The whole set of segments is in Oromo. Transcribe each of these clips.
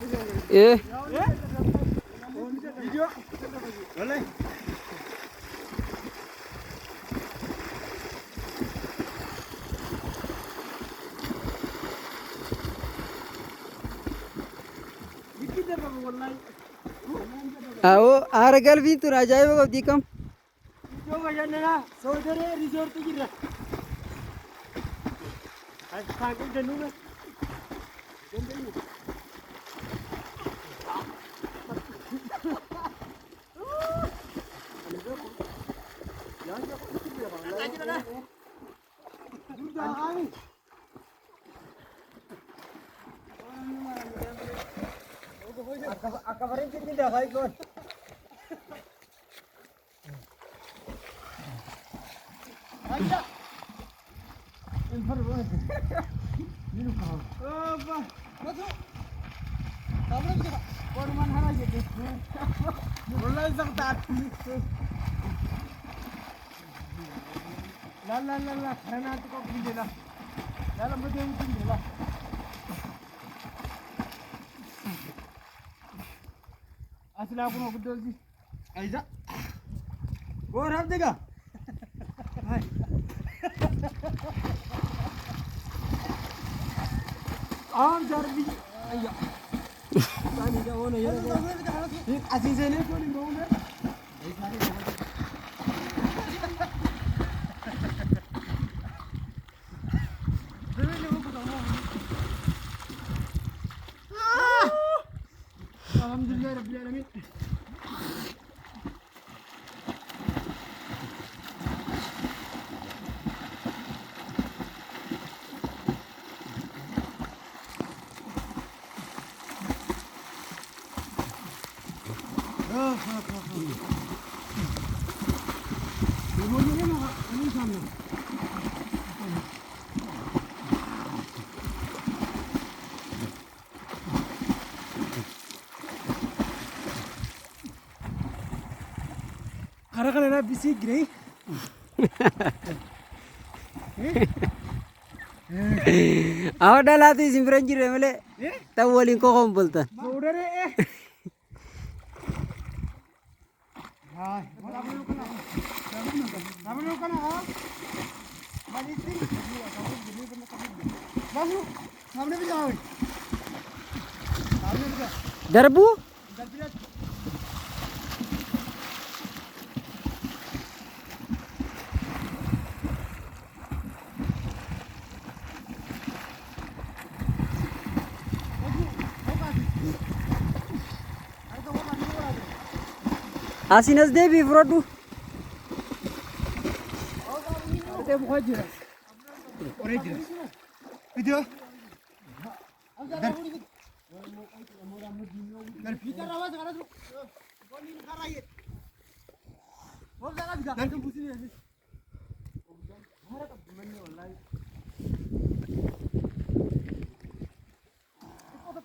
Eh, Video. Boleh. आओ आरगल भी तू राजा है वो दिकम जो बजाने ना सोदरे रिजॉर्ट की रे आज खाके जनू में Akabarin kita dah hai kon. Aja. Infar boy. Ini kau. Oh bah. Masuk. Kamu bisa. Korban hara jadi. Mulai zaktat. La. Karena tu kau pergi dah. Dalam betul pergi dah. असला आपण कुठं जी आईजा वर हात दे का हाय आम जर्दी अय्या पाणी का होणे ये अशी जे नाही कोणी बोल हे सारे alhamdulillah rabbil alamin Karena kan ada bisik gini. आओ डाला तो सिमरन जी रे मले तब बोली को कौन बोलता Udah deh. Hai, apa lu kena? Apa lu kena? Balik sih. Masuk. Sampai bisa. Sampai bisa. दरबू Darbirat. आसिनस दे भी फ्रोटू Ada bukan je. Orang je. Video. Dar kita rawat sekarang tu. Boni karai. Bol jaga bisa. Dan tu pusi ni. Hara ka manne wallahi.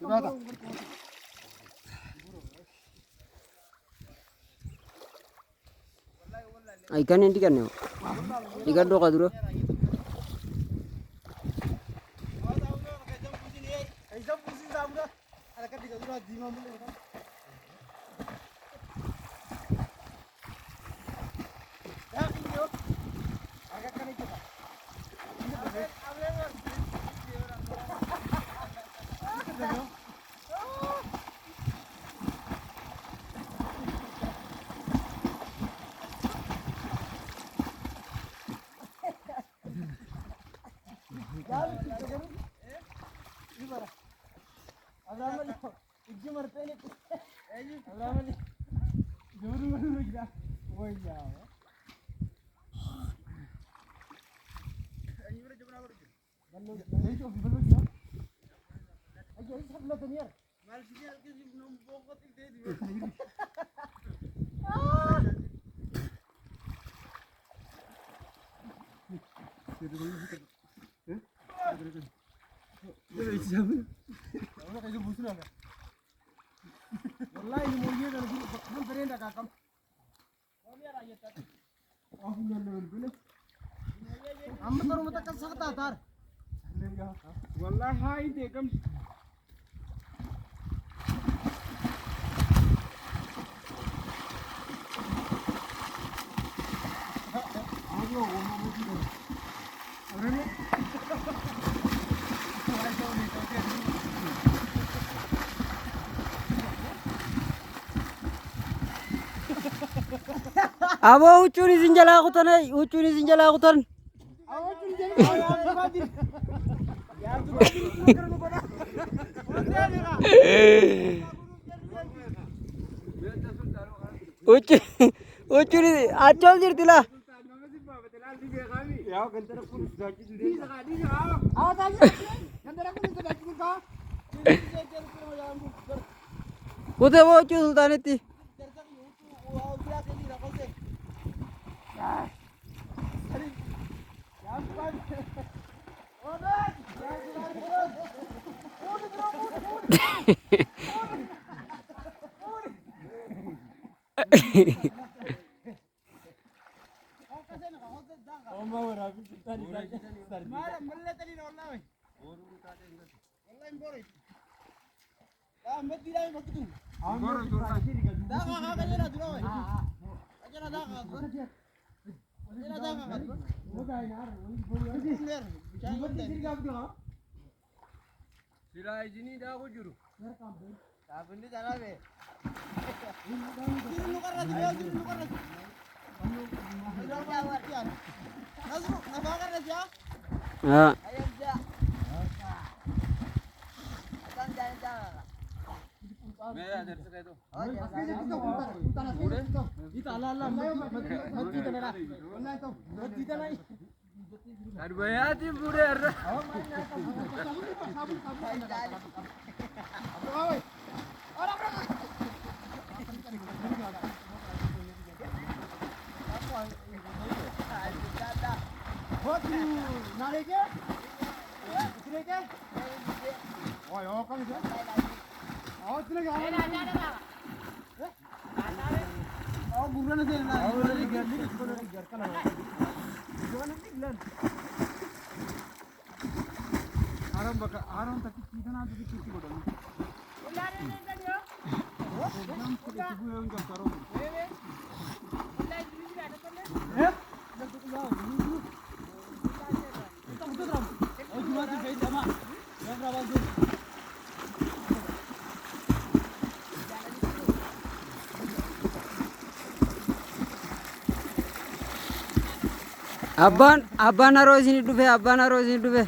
Berapa? ikan yang dikan ikan dua kaduro Aizam pusi sabda. Ada kan tiga dulu di mana boleh kan? Ya, video. Agak kan itu. Ini boleh. Wallahi ini mau dia dari kan berenda kakam. Oh benar. Amma taruh mata kan sakit atar. Wallahi hai dekam. Abo huccun isin jalaa kutan huccun isin jalaa kutan. Huccun achol jirti lah. Kute bo huccun sultanitti. Sila izini dah aku juru. Tapi cara be. Ah. Abbaan haroo isin dhufe abbaan haroo isin dhufe.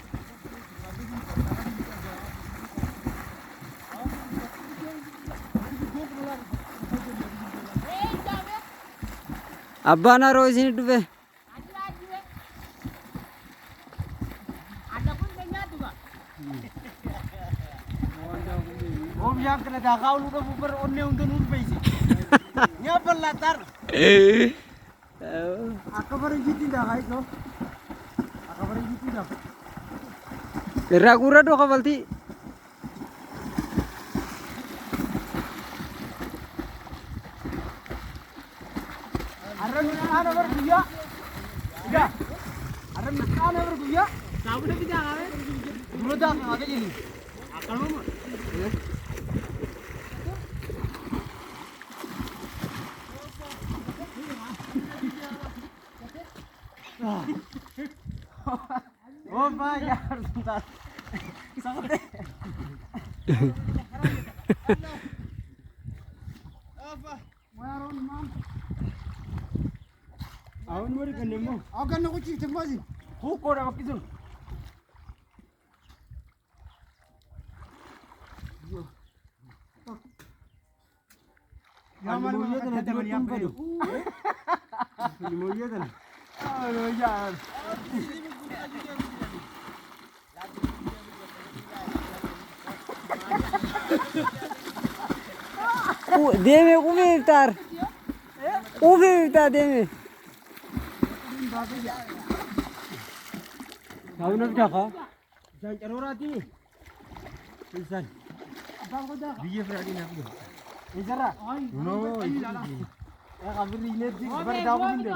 Abbaan haroo isin dhufe. Om yang kena dah kau lu dah bubar onne untuk nur peisi. Nyapa latar. Aku baru gitu dah guys no. Aku baru gitu dah. Kura do kabalti. Aran berguya. Iya. Aran berguya. Tahu dah kita ngawe. Dulu dah ngawe ini. Akal mau. Oh my god, sebentar. Sampai. Apa? Maron mam. Awan mari kanemu. Akan aku cik cemasi. Huko dah pakai tu. Yaman mau ya kan ada yang kado. Mau ya kan. Oh ya. Deme uve iftar. Uve iftar deme. Tahu nak jaga? Jangan carorati. Tulisan. Dia berani nak tu. Izara. No. Ya kami ini di berdawu ini.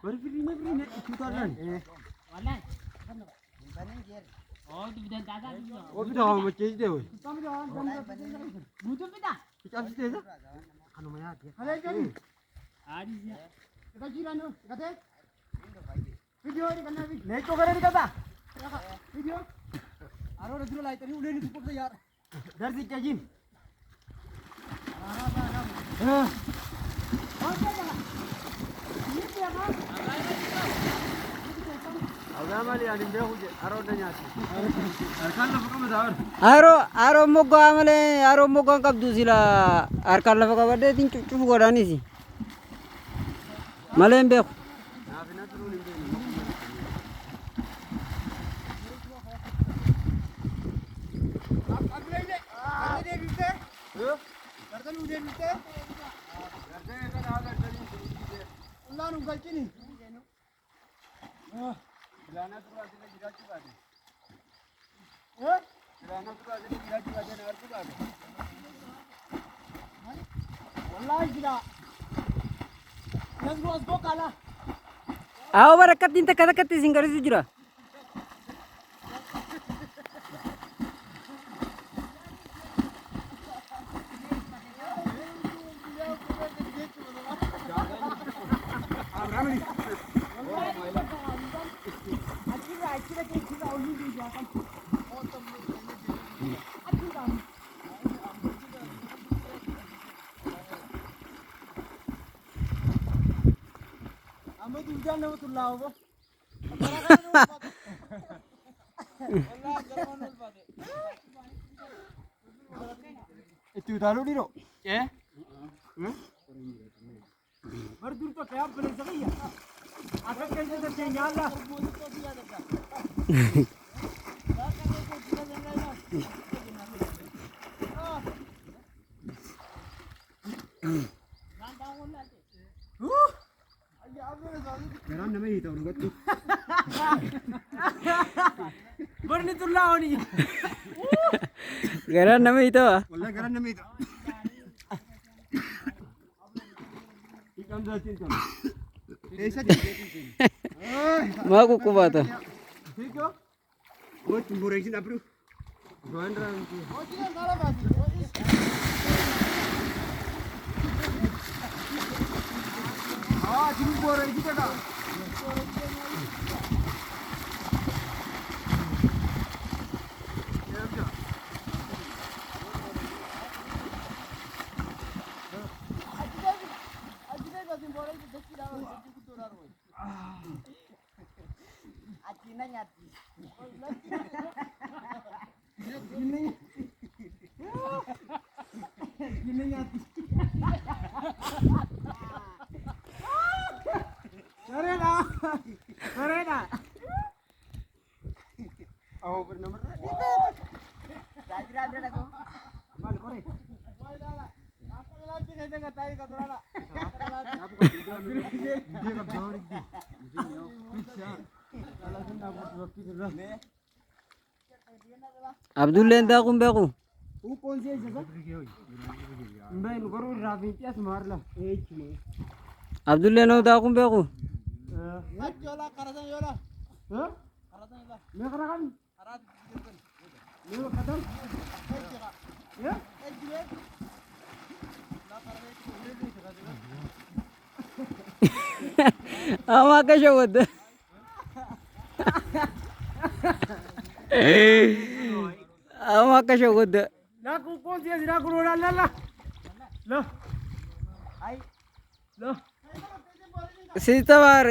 Berfirman itu kan. Oh, tu bidan daga tu. Oh, bidan macam itu deh. Butuh bidan. Kita apa sih? Anu mana dia? Ada jadi. Ada dia. Kita jiran tu. Kata. Video ni kan nabi. Naik tu kerana dikata. Video. Aro dah dulu tadi udah ni cukup sayar. Dari si Kajin. Agak mali ani behuj aro danyati. Arkan lafa kama dabar. Aro mogo amale aro mogo kabdu sila arkan lafa kabade tin cucu godani si. Male mbek. Nafina turu nimbe. Aw barakat tinta kata kata singkari sujura. Itu dalu diro. Berdua tu kayak beli sekali ya. Akan kerja tu nyala. Garan nama itu orang tu. Berni tu lah ni. Garan nama itu. Wallah garan nama itu. Ikan dah cinta. Desa dia. Maku kubata. Tiga. Oh, tumbuh resin apa tu? Gondrang tu. Oh, jangan salah pasti. Ah, tumbuh resin kita dah. Karena. Oh, bernomor. Rajra aku. Mal kore. Apa lagi saya enggak tahu kata Rala. Aku dia ka dori di. Bisa. Kalau kena waktu tu lah. Abdul enda kumbe aku. वो कौन सी है जगह मैं करो राविंटिया मार ला एक में Abdul enda da kumbe aku. योला करता योला हां करता योला मैं करा kan arat मैं खत्म ya एक दिए ला कर Ama ka shawad. Ama ka shawad. ना कौन सी है ना करो ला ला ला ला आई ला Sita war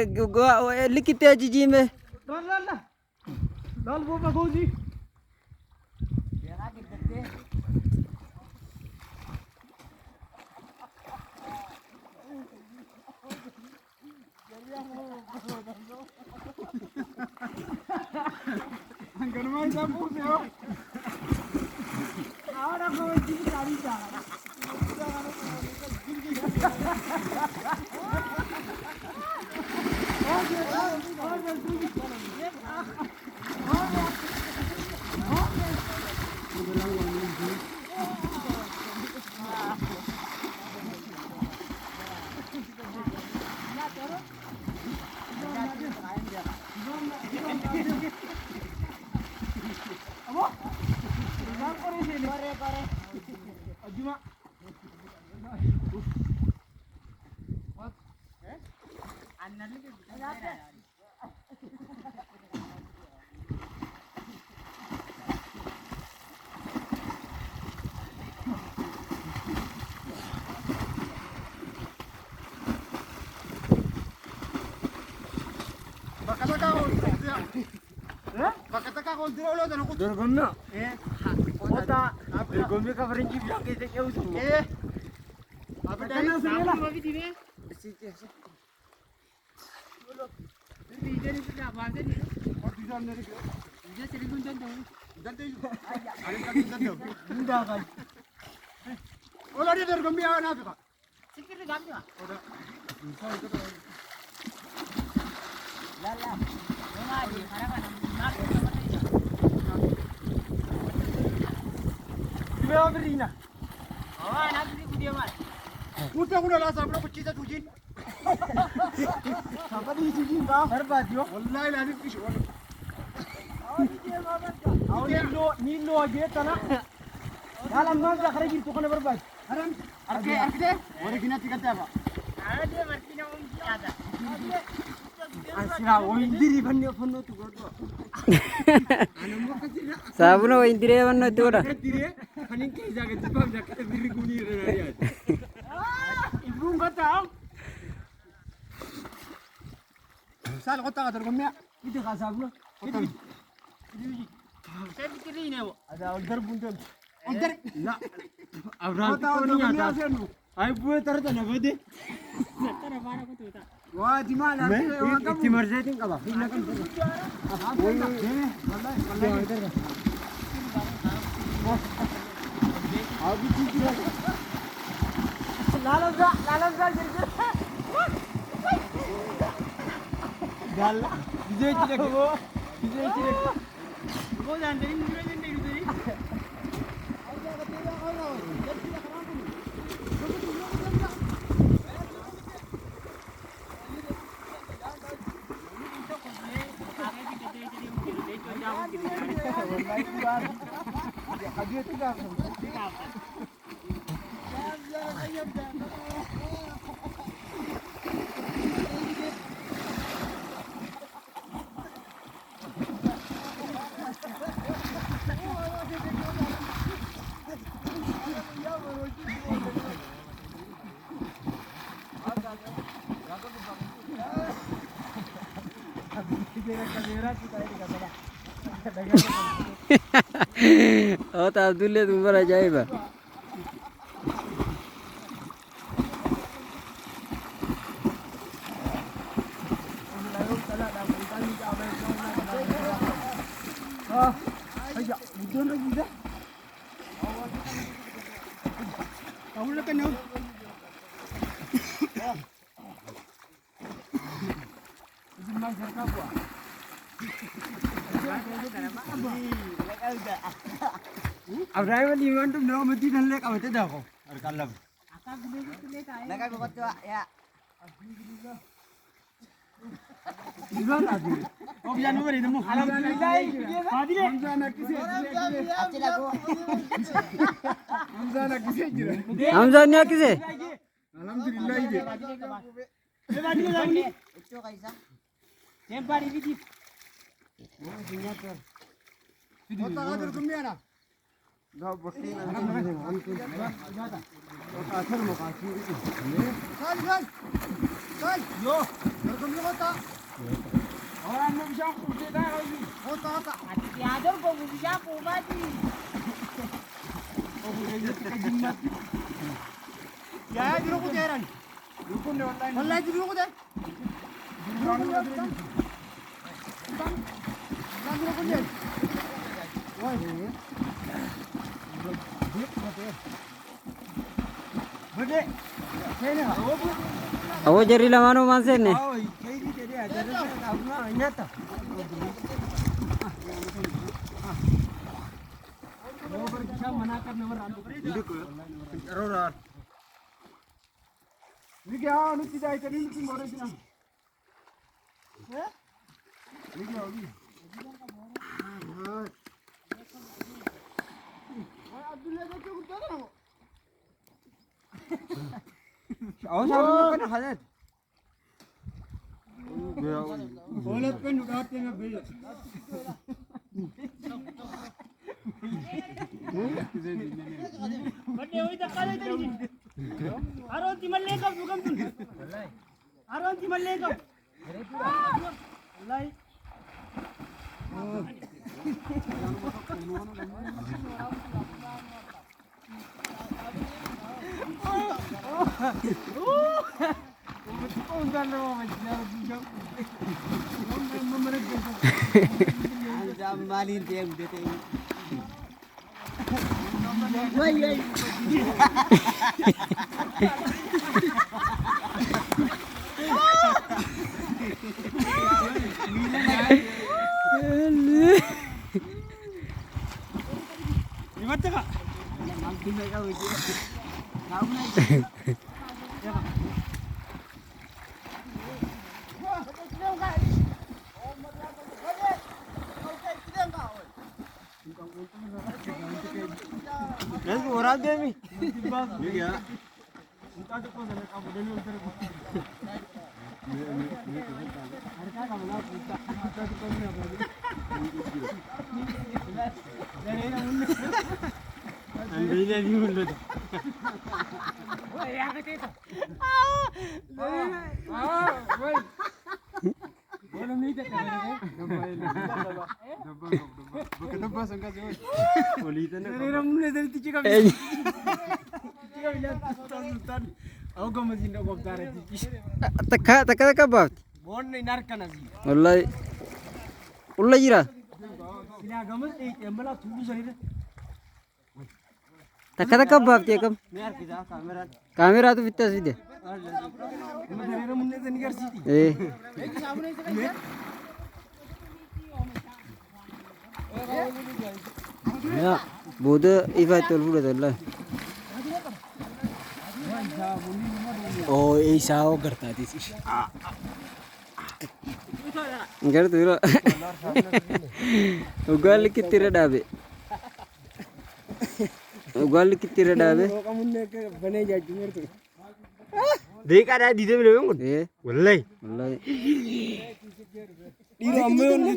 likite jiji me. ला ला ला लाल वो बगोजी गरमा जा पूछे हो ahora como el chico carita Ajuma. Bakka takka kontiroo olootan kutu. Dorgommii. Kota. Dorgommii kafarin jibyaa keessa qe'uutu. Abidaan seela. Olori dorgommii haa naafika. Sikirri gaafima. Lala. Nomadi harapan naafika. Dua berina. Oh, naafika kudia mal. Kuda kuda lah sabra kucita tujin. Apa di sini kau? Berbat yo. Wallahi lagi fish. Nilo aja tanah. Dalam mangga kerja itu kan berbat. Haram. Arke. Orang kena tiga apa? Ada martina umpi ada. Asira, indiri bannya phone tu kau. Sabun indiri bannya tu dah. Indiri, paling kaya jaga jepang jaga biri guni raya. Ibu kata. Sal kota kata dorgommii. Itu kasablo. Itu. Saya pikir ini apa? Ada order buntel. Order? Nah. Abram itu ni ada. Ayo buat taruh tanah bade. Taruh mana kau tu tak? Wah di mana? Di Mercedes kau bah? Ini kan. Abi cici lagi. Lalam dah jadi. Gala. Bijay cilek. Kau jangan dari mana jadi dari. Oh, tak dulu tu berapa jauh bah? Kamu nak kena. Abraham ni mana tu nak mesti nak lek awak tu dah kau. Arkalam. Akak gede kaya. Nak kau kau ya. Iban lagi. Oh biar nomor itu mu. Alhamdulillah. Hadi le. Hamza nak kisi. Acil aku. Hamza nak kisi jira. Hamza ni kisi. Alhamdulillah ini. Lepas ni lagi ni. Itu kaisa. Tempat ini di. Kota ada dorgommii ana. Dah bukti nak. Kota asal mau kasih itu. Kal. Yo. Dorgommii kota. Orang nak bisa kuda dah lagi. Kota. Hati ada kau bisa kubati. Oh ini kejimat. Ya juru kuderan. Dukun ni online. Online juru kuder. Juru kuder. Juru kuder. Wah ini. Bade. Kena. Awak jadi lama masih ni. Oh, ini jadi ajar saya kamu ingat tak? Nomor kita menakan nomor randu. Ini ke? Rorar. Ini क्या anu tidak ikan ini sih orang sini. Ini क्या होगी? Abdullah dah cukup tak? Awak sama kan hadat. Boleh pen udah tengah beli. Bade hoy tak kala tadi. Aron ti malle ka bukan tu. Aron ti malle ka. Wallahi. Malin dia udah teh. Gimana kak? Makin mereka uji. Tahu nanti. Ya kak. Let's go orang dia ni. Ya. Entah tu kau nak kamu dulu untuk. Harga kamu nak kita. Entah tu kau ni apa ni. Dari mana mula? Ambil ni mula. Wah, yang kata itu. Woi. Boleh ni tak ada. Bukan dabah sangka sih. Boleh itu nak. Dari mana mula dari tu cakap. Cakap bilang sultan. Aku kau masih nak buat cara tu. Taka babt. Bon ni narkan azi. Wallahi jira. Sila gamas yang malah tunggu sahaja. Taka babt ya kam. Niar kita kamera. Kamera tu fitas video. Cuma dari mana mula dari negara sini. Ya, bodoh ifai tol buat Allah. Oh, ऐसा करता थी Enggak tu lah. Ugal kitira dabe. Ugal kitira dabe. kamu nak bane jadi mer tu देख आ रहा है दीदे मिले होंगे वल्लाई Wallahi. दीदे अम्मे उन्हें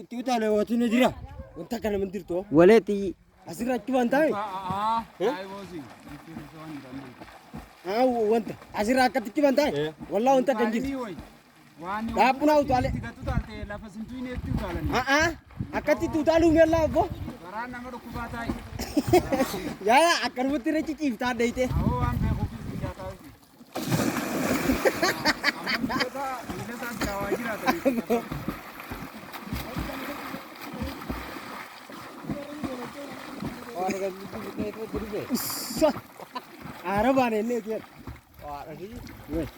तू ताले वो तूने दिया उनका क्या मंदिर तो Waleti. असर अच्छी बनता है हाँ वो उनका असर आकर अच्छी बनता है वल्ला उनका कंजिल dah pun aku tuale. Akati tu talu mela bo. Ya akan mutir cici ta dei te. Araban ini dia.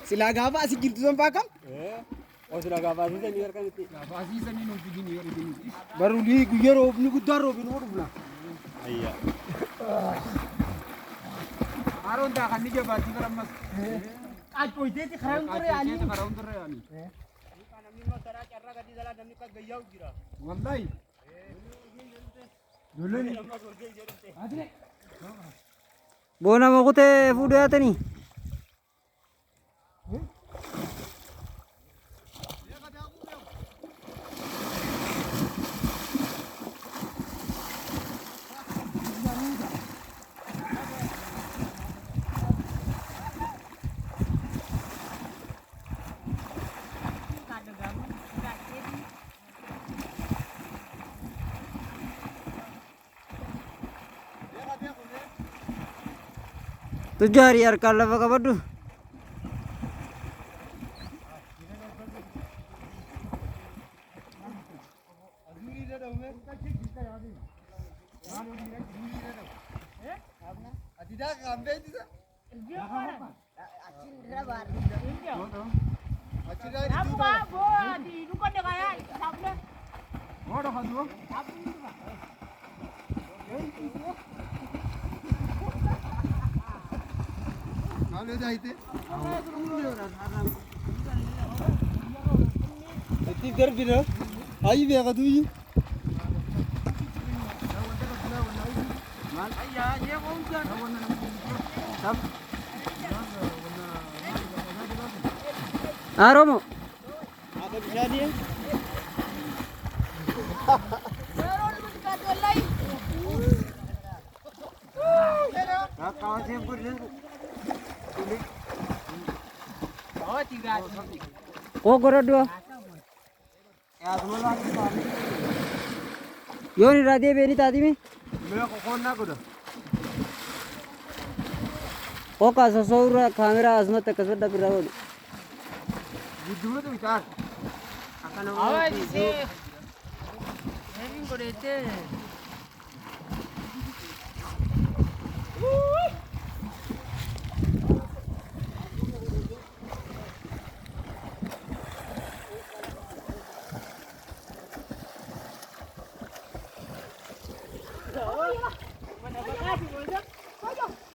Sila gaba si gitu sampai kam? Oh sila gaba sih niar kan itu. Gaba sih sini nunggu gini niar gini. Baru di guyer obni gudar obni orang bulan. Iya. Aron dah kan dia baju keram mas. Ajo itu ti kharam tu ani. Ajo itu kharam tu ani. Kan amni mau cara cara gadi jalan amni kat gaya gira. Wallahi. Dulu ni. Adre. Bona mau kute fudu ya tani. Tujuh hari kalau apa kabar tu? ले जाते इतनी देर भी ना आई भी आगा तू ये Romo. आगे बिछा दिए कहाँ से हमको Oh, gora dua. ya semua lagi Yoon irraa deebi'anii taatime. Mee qoqqoonnaa godha. Qoqa sosooraa kaameraa asumatti akkasuma dhaabirraa oolu. Gidduutu bitaan. Akkana Awaa disee. Eemin godhettee.